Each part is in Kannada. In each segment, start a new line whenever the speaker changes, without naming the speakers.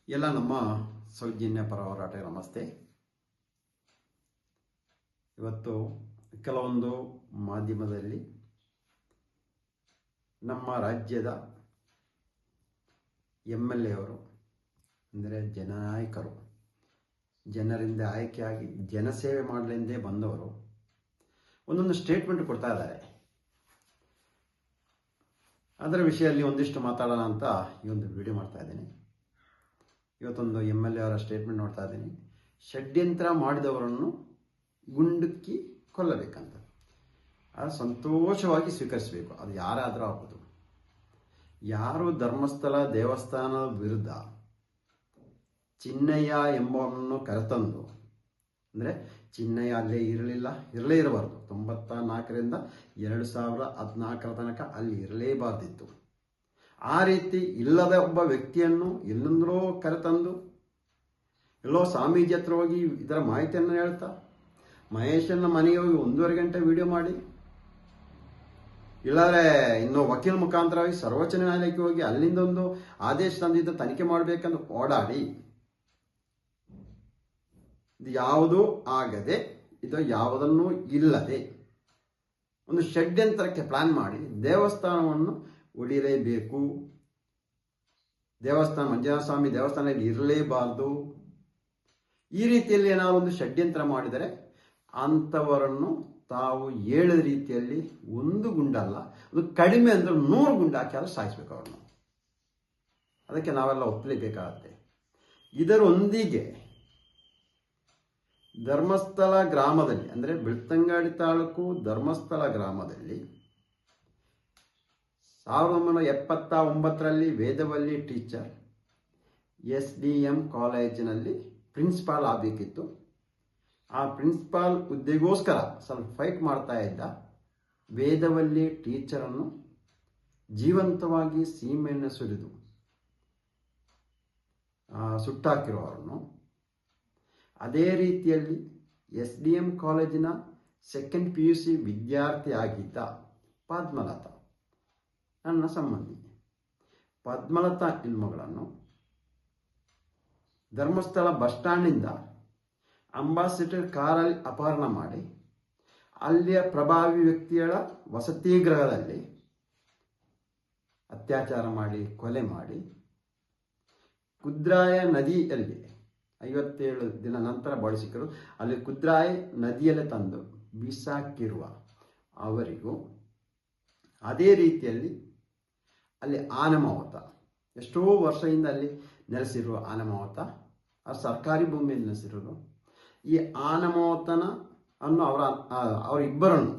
ಎಲ್ಲ ನಮ್ಮ ಸೌಜನ್ಯ ಪರ ಹೋರಾಟ ನಮಸ್ತೆ. ಇವತ್ತು ಕೆಲವೊಂದು ಮಾಧ್ಯಮದಲ್ಲಿ ನಮ್ಮ ರಾಜ್ಯದ MLA ಅವರು ಅಂದರೆ ಜನನಾಯಕರು, ಜನರಿಂದ ಆಯ್ಕೆಯಾಗಿ ಜನಸೇವೆ ಮಾಡಲೆಂದೇ ಬಂದವರು ಒಂದೊಂದು ಸ್ಟೇಟ್ಮೆಂಟ್ ಕೊಡ್ತಾ ಇದ್ದಾರೆ. ಅದರ ವಿಷಯದಲ್ಲಿ ಒಂದಿಷ್ಟು ಮಾತಾಡೋಣ ಅಂತ ಈ ಒಂದು ವಿಡಿಯೋ ಮಾಡ್ತಾ ಇದ್ದೀನಿ. ಇವತ್ತೊಂದು MLA ಅವರ ಸ್ಟೇಟ್ಮೆಂಟ್ ನೋಡ್ತಾ ಇದ್ದೀನಿ. ಷಡ್ಯಂತ್ರ ಮಾಡಿದವರನ್ನು ಗುಂಡುಕ್ಕಿ ಕೊಲ್ಲಬೇಕಂತ. ಅದು ಸಂತೋಷವಾಗಿ ಸ್ವೀಕರಿಸಬೇಕು. ಅದು ಯಾರಾದರೂ ಆಗ್ಬೋದು. ಯಾರು ಧರ್ಮಸ್ಥಳ ದೇವಸ್ಥಾನದ ವಿರುದ್ಧ ಚಿನ್ನಯ್ಯ ಎಂಬವನನ್ನು ಕರೆತಂದು, ಅಂದರೆ ಚಿನ್ನಯ್ಯ ಅಲ್ಲೇ ಇರಲೇ ಇರಬಾರ್ದು. 94ರಿಂದ 2014 ತನಕ ಅಲ್ಲಿ ಇರಲೇಬಾರ್ದಿತ್ತು. ಆ ರೀತಿ ಇಲ್ಲದ ಒಬ್ಬ ವ್ಯಕ್ತಿಯನ್ನು ಎಲ್ಲಂದ್ರೂ ಕರೆತಂದು ಎಲ್ಲೋ ಸ್ವಾಮೀಜಿ ಹತ್ರ ಹೋಗಿ ಇದರ ಮಾಹಿತಿಯನ್ನು ಹೇಳ್ತಾ, ಮಹೇಶನ ಮನೆಗೆ ಹೋಗಿ 1.5 ಗಂಟೆ ವಿಡಿಯೋ ಮಾಡಿ, ಇಲ್ಲಾಂದರೆ ಇನ್ನು ವಕೀಲ ಮುಖಾಂತರವಾಗಿ ಸರ್ವೋಚ್ಚ ನ್ಯಾಯಾಲಯಕ್ಕೆ ಹೋಗಿ ಅಲ್ಲಿಂದ ಒಂದು ಆದೇಶ ತಂದಿದ್ದ ತನಿಖೆ ಮಾಡಬೇಕಂದು ಓಡಾಡಿ, ಇದು ಯಾವುದೂ ಆಗದೆ, ಇದು ಯಾವುದನ್ನೂ ಇಲ್ಲದೆ ಒಂದು ಷಡ್ಯಂತ್ರಕ್ಕೆ ಪ್ಲಾನ್ ಮಾಡಿ ದೇವಸ್ಥಾನವನ್ನು ಉಳಿಯಲೇಬೇಕು, ದೇವಸ್ಥಾನ ಮಂಜುನಾಥ ಸ್ವಾಮಿ ದೇವಸ್ಥಾನದಲ್ಲಿ ಇರಲೇಬಾರ್ದು, ಈ ರೀತಿಯಲ್ಲಿ ಏನಾದರೂ ಒಂದು ಷಡ್ಯಂತ್ರ ಮಾಡಿದರೆ ಅಂಥವರನ್ನು ತಾವು ಹೇಳಿದ ರೀತಿಯಲ್ಲಿ ಒಂದು ಗುಂಡಲ್ಲ, ಅದು ಕಡಿಮೆ ಅಂದರೆ 100 ಗುಂಡು ಹಾಕಿ ಆದರೂ ಸಾಯಿಸ್ಬೇಕು ಅವ್ರನ್ನು. ಅದಕ್ಕೆ ನಾವೆಲ್ಲ ಒಪ್ಪಲೇಬೇಕಾಗತ್ತೆ. ಇದರೊಂದಿಗೆ ಧರ್ಮಸ್ಥಳ ಗ್ರಾಮದಲ್ಲಿ, ಅಂದರೆ ಬೆಳ್ತಂಗಡಿ ತಾಲೂಕು ಧರ್ಮಸ್ಥಳ ಗ್ರಾಮದಲ್ಲಿ 1979ರಲ್ಲಿ ವೇದವಲ್ಲಿ ಟೀಚರ್ SDM ಕಾಲೇಜಿನಲ್ಲಿ ಪ್ರಿನ್ಸಿಪಾಲ್ ಆಗಬೇಕಿತ್ತು. ಆ ಪ್ರಿನ್ಸಿಪಾಲ್ ಹುದ್ದೆಗೋಸ್ಕರ ಸ್ವಲ್ಪ ಫೈಟ್ ಮಾಡ್ತಾ ಇದ್ದ ವೇದವಲ್ಲಿ ಟೀಚರನ್ನು ಜೀವಂತವಾಗಿ ಸೀಮೆಯನ್ನು ಸುರಿದು ಸುಟ್ಟಾಕಿರುವವರನ್ನು, ಅದೇ ರೀತಿಯಲ್ಲಿ SDM ಕಾಲೇಜಿನ 2nd PUC ವಿದ್ಯಾರ್ಥಿ ಆಗಿದ್ದ ಪದ್ಮಲತಾ, ನನ್ನ ಸಂಬಂಧಿ ಪದ್ಮಲತಾ ಹೆಣ್ಮಗಳನ್ನು ಧರ್ಮಸ್ಥಳ ಬಸ್ ಸ್ಟ್ಯಾಂಡ್ನಿಂದ ಅಂಬಾಸಿಡರ್ ಕಾರಲ್ಲಿ ಅಪಹರಣ ಮಾಡಿ ಅಲ್ಲಿಯ ಪ್ರಭಾವಿ ವ್ಯಕ್ತಿಗಳ ವಸತಿ ಗೃಹದಲ್ಲಿ ಅತ್ಯಾಚಾರ ಮಾಡಿ ಕೊಲೆ ಮಾಡಿ, ಕುದ್ರಾಯ ನದಿಯಲ್ಲಿ 57 ದಿನ ನಂತರ ಬಾಡಿ ಸಿಕ್ಕರು, ಅಲ್ಲಿ ಕುದ್ರಾಯ ನದಿಯಲ್ಲೇ ತಂದು ಬಿಸಾಕಿರುವ ಅವರಿಗೂ, ಅದೇ ರೀತಿಯಲ್ಲಿ ಅಲ್ಲಿ ಆನಮಾವತ, ಎಷ್ಟೋ ವರ್ಷದಿಂದ ಅಲ್ಲಿ ನೆಲೆಸಿರುವ ಆನಮಾವತ, ಆ ಸರ್ಕಾರಿ ಭೂಮಿಯಲ್ಲಿ ನೆಲೆಸಿರೋರು, ಈ ಆನಮಾವತನ ಅನ್ನು ಅವರಿಬ್ಬರನ್ನು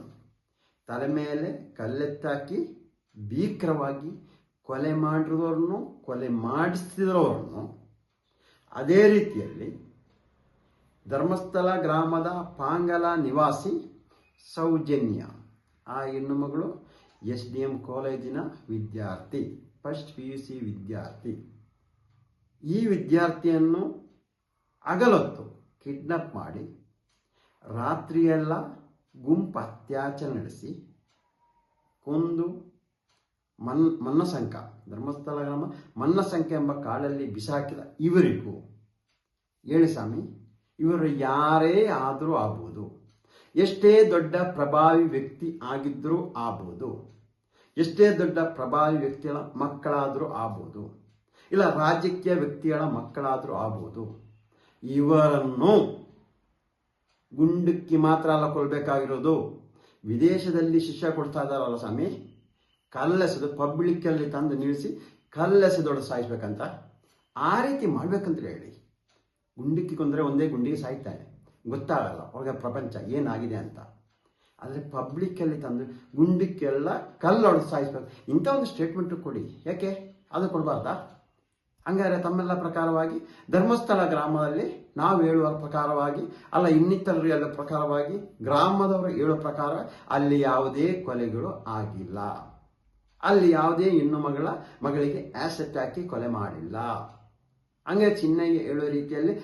ತಲೆ ಮೇಲೆ ಕಲ್ಲೆತ್ತಾಕಿ ಭೀಕರವಾಗಿ ಕೊಲೆ ಮಾಡಿರೋರನ್ನು, ಕೊಲೆ ಮಾಡಿಸಿರೋರನ್ನು, ಅದೇ ರೀತಿಯಲ್ಲಿ ಧರ್ಮಸ್ಥಳ ಗ್ರಾಮದ ಪಾಂಗಲ ನಿವಾಸಿ ಸೌಜನ್ಯ, ಆ ಹೆಣ್ಣು ಮಗಳು SDM ಕಾಲೇಜಿನ ವಿದ್ಯಾರ್ಥಿ, 1st PUC ವಿದ್ಯಾರ್ಥಿ. ಈ ವಿದ್ಯಾರ್ಥಿಯನ್ನು ಹಗಲೊತ್ತು ಕಿಡ್ನಾಪ್ ಮಾಡಿ ರಾತ್ರಿಯೆಲ್ಲ ಗುಂಪು ಅತ್ಯಾಚಾರ ನಡೆಸಿ ಕೊಂದು ಮನ್ನಸಂಕ, ಧರ್ಮಸ್ಥಳ ಗ್ರಾಮ ಮನ್ನಸಂಕ ಎಂಬ ಕಾಡಲ್ಲಿ ಬಿಸಾಕಿದ ಇವರಿಗೂ, ಹೇಳಿ ಸ್ವಾಮಿ, ಇವರು ಯಾರೇ ಆದರೂ ಆಗ್ಬೋದು, ಎಷ್ಟೇ ದೊಡ್ಡ ಪ್ರಭಾವಿ ವ್ಯಕ್ತಿ ಆಗಿದ್ದರೂ ಆಗ್ಬೋದು, ಎಷ್ಟೇ ದೊಡ್ಡ ಪ್ರಭಾವಿ ವ್ಯಕ್ತಿಗಳ ಮಕ್ಕಳಾದರೂ ಆಗ್ಬೋದು, ಇಲ್ಲ ರಾಜಕೀಯ ವ್ಯಕ್ತಿಗಳ ಮಕ್ಕಳಾದರೂ ಆಗ್ಬೋದು, ಇವರನ್ನು ಗುಂಡುಕ್ಕಿ ಮಾತ್ರ ಅಲ್ಲ ಕೊಲ್ಲಬೇಕಾಗಿರೋದು. ವಿದೇಶದಲ್ಲಿ ಶಿಕ್ಷೆ ಕೊಡ್ತಾ ಇದ್ದಾರಲ್ಲ ಸ್ವಾಮಿ, ಕಲ್ಲೆಸೆದು ಪಬ್ಲಿಕ್ಕಲ್ಲಿ ತಂದು ನಿಲ್ಲಿಸಿ ಕಲ್ಲೆಸೆದೊಳು ಸಾಯಿಸ್ಬೇಕಂತ, ಆ ರೀತಿ ಮಾಡ್ಬೇಕಂತ ಹೇಳಿ. ಗುಂಡುಕ್ಕಿ ಕೊಂದರೆ ಒಂದೇ ಗುಂಡಿಗೆ ಸಾಯ್ತಾನೆ, ಗೊತ್ತಾಗಲ್ಲ ಅವ್ರಿಗೆ ಪ್ರಪಂಚ ಏನಾಗಿದೆ ಅಂತ. ಆದರೆ ಪಬ್ಲಿಕ್ಕಲ್ಲಿ ತಂದು ಗುಂಡಿಕ್ಕೆಲ್ಲ ಕಲ್ಲೊಡೆದು ಸಾಯಿಸ್ಬೇಕು. ಇಂಥ ಒಂದು ಸ್ಟೇಟ್ಮೆಂಟು ಕೊಡಿ, ಯಾಕೆ ಅದು ಕೊಡಬಾರ್ದಾ? ಹಂಗಾರೆ ತಮ್ಮೆಲ್ಲ ಪ್ರಕಾರವಾಗಿ ಧರ್ಮಸ್ಥಳ ಗ್ರಾಮದಲ್ಲಿ ನಾವು ಹೇಳುವ ಪ್ರಕಾರವಾಗಿ ಅಲ್ಲ, ಇನ್ನಿತರರು ಹೇಳುವ ಪ್ರಕಾರವಾಗಿ, ಗ್ರಾಮದವರು ಹೇಳುವ ಪ್ರಕಾರ ಅಲ್ಲಿ ಯಾವುದೇ ಕೊಲೆಗಳು ಆಗಿಲ್ಲ, ಅಲ್ಲಿ ಯಾವುದೇ ಹೆಣ್ಣು ಮಗಳಿಗೆ ಆಸೆಟ್ ಹಾಕಿ ಕೊಲೆ ಮಾಡಿಲ್ಲ. ಹಂಗೆ ಚಿನ್ನಯ್ಯ ಹೇಳುವ ರೀತಿಯಲ್ಲಿ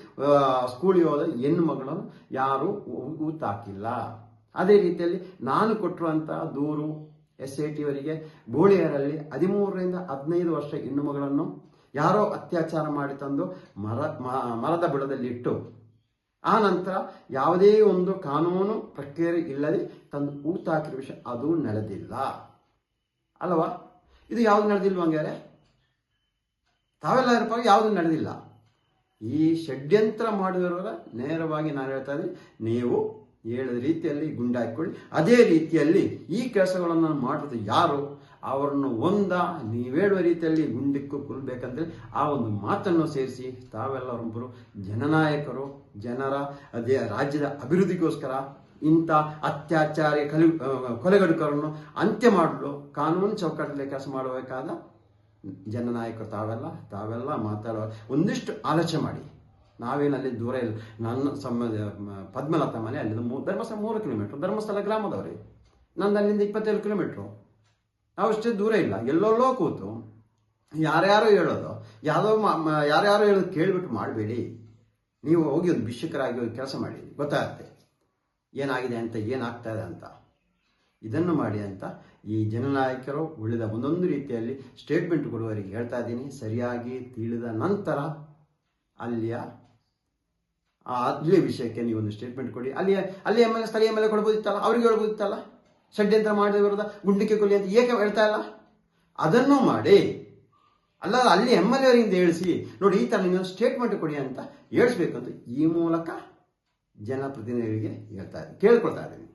ಸ್ಕೂಲಿಗೆ ಹೋದ ಹೆಣ್ಣು ಮಗಳನ್ನು ಯಾರು ಊತಾಕಿಲ್ಲ. ಅದೇ ರೀತಿಯಲ್ಲಿ ನಾನು ಕೊಟ್ಟಿರುವಂತಹ ದೂರು SIT ಅವರಿಗೆ ಬೋಳಿಯರಲ್ಲಿ 13ರಿಂದ 15 ವರ್ಷ ಹೆಣ್ಣು ಮಗಳನ್ನು ಯಾರೋ ಅತ್ಯಾಚಾರ ಮಾಡಿ ತಂದು ಮರದ ಬುಡದಲ್ಲಿ ಇಟ್ಟು ಆ ನಂತರ ಯಾವುದೇ ಒಂದು ಕಾನೂನು ಪ್ರಕ್ರಿಯೆ ಇಲ್ಲದೆ ತಂದು ಊತ ಹಾಕಿರೋ ವಿಷಯ ಅದು ನಡೆದಿಲ್ಲ ಅಲ್ವಾ? ಇದು ಯಾವುದು ನಡೆದಿಲ್ವ ಹಂಗಾರೆ? ತಾವೆಲ್ಲ ಇರಪ್ಪ ಯಾವುದು ನಡೆದಿಲ್ಲ. ಈ ಷಡ್ಯಂತ್ರ ಮಾಡಿದವರ ನೇರವಾಗಿ ನಾನು ಹೇಳ್ತಾ ಇದ್ದೀನಿ, ನೀವು ಹೇಳಿದ ರೀತಿಯಲ್ಲಿ ಗುಂಡು ಹಾಕಿಕೊಳ್ಳಿ. ಅದೇ ರೀತಿಯಲ್ಲಿ ಈ ಕೆಲಸಗಳನ್ನು ಮಾಡೋದು ಯಾರು ಅವರನ್ನು ನೀವು ಹೇಳುವ ರೀತಿಯಲ್ಲಿ ಗುಂಡಿಕ್ಕೂ ಕೊಲ್ಲಬೇಕಂದ್ರೆ ಆ ಒಂದು ಮಾತನ್ನು ಸೇರಿಸಿ ತಾವೆಲ್ಲರೊಬ್ಬರು ಜನನಾಯಕರು, ಜನರ ರಾಜ್ಯದ ಅಭಿವೃದ್ಧಿಗೋಸ್ಕರ ಇಂಥ ಅತ್ಯಾಚಾರಿ ಕೊಲೆಗಡುಕರನ್ನು ಅಂತ್ಯ ಮಾಡಲು ಕಾನೂನು ಚೌಕಟ್ಟಲ್ಲಿ ಕೆಲಸ ಮಾಡಬೇಕಾದ ಜನನಾಯಕರು ತಾವೆಲ್ಲ ಮಾತಾಡುವ ಒಂದಿಷ್ಟು ಆಲೋಚನೆ ಮಾಡಿ. ನಾವೇನಲ್ಲಿ ದೂರ ಇಲ್ಲ. ನನ್ನ ಪದ್ಮಲತಾ ಮನೆ ಅಲ್ಲಿಂದ ಧರ್ಮಸ್ಥಳ 3 ಕಿಲೋಮೀಟರ್, ಧರ್ಮಸ್ಥಳ ಗ್ರಾಮದವ್ರಿ. ನಂದು ಅಲ್ಲಿಂದ 27 ಕಿಲೋಮೀಟ್ರು. ನಾವು ಅಷ್ಟೇ ದೂರ ಇಲ್ಲ. ಎಲ್ಲೆಲ್ಲೋ ಕೂತು ಯಾರ್ಯಾರೋ ಹೇಳೋದು, ಯಾರ್ಯಾರೋ ಹೇಳೋದು ಕೇಳಿಬಿಟ್ಟು ಮಾಡಬೇಡಿ. ನೀವು ಹೋಗಿ ಒಂದು ಭಿಕ್ಷುಕರಾಗಿ ಹೋಗಿ ಕೆಲಸ ಮಾಡಿ, ಗೊತ್ತಾಗುತ್ತೆ ಏನಾಗಿದೆ ಅಂತ, ಏನಾಗ್ತಾ ಇದೆ ಅಂತ. ಇದನ್ನು ಮಾಡಿ ಅಂತ ಈ ಜನನಾಯಕರು ಉಳಿದ ಒಂದೊಂದು ರೀತಿಯಲ್ಲಿ ಸ್ಟೇಟ್ಮೆಂಟ್ ಕೊಡುವವರಿಗೆ ಹೇಳ್ತಾ ಇದ್ದೀನಿ. ಸರಿಯಾಗಿ ತಿಳಿದ ನಂತರ ಅಲ್ಲಿ ವಿಷಯಕ್ಕೆ ನೀವೊಂದು ಸ್ಟೇಟ್ಮೆಂಟ್ ಕೊಡಿ. ಅಲ್ಲಿ ಎಮ್ ಎಲ್ ಎ, ಸ್ಥಳೀಯ ಎಮ್ ಎಲ್ ಎ ಕೊಡ್ಬೋದಿತ್ತಲ್ಲ, ಅವ್ರಿಗೆ ಹೇಳ್ಬೋದಿತ್ತಲ್ಲ. ಷಡ್ಯಂತ್ರ ಮಾಡಿದ ವಿರುದ್ಧ ಗುಂಡಿಕೆ ಕೊಲ್ಲಿ ಅಂತ ಏಕೆ ಹೇಳ್ತಾ ಇಲ್ಲ? ಅದನ್ನು ಮಾಡಿ. ಅಲ್ಲ, ಅಲ್ಲಿ ಎಮ್ ಎಲ್ ಎ ಅವರಿಂದ ಹೇಳಿಸಿ, ನೋಡಿ ಈ ಥರ ನೀವು ಸ್ಟೇಟ್ಮೆಂಟ್ ಕೊಡಿ ಅಂತ ಹೇಳಿಸ್ಬೇಕಂತ ಈ ಮೂಲಕ ಜನಪ್ರತಿನಿಧಿಗಳಿಗೆ ಹೇಳ್ತಾ ಇದ್ದೀನಿ, ಕೇಳ್ಕೊಳ್ತಾ ಇದ್ದೀನಿ.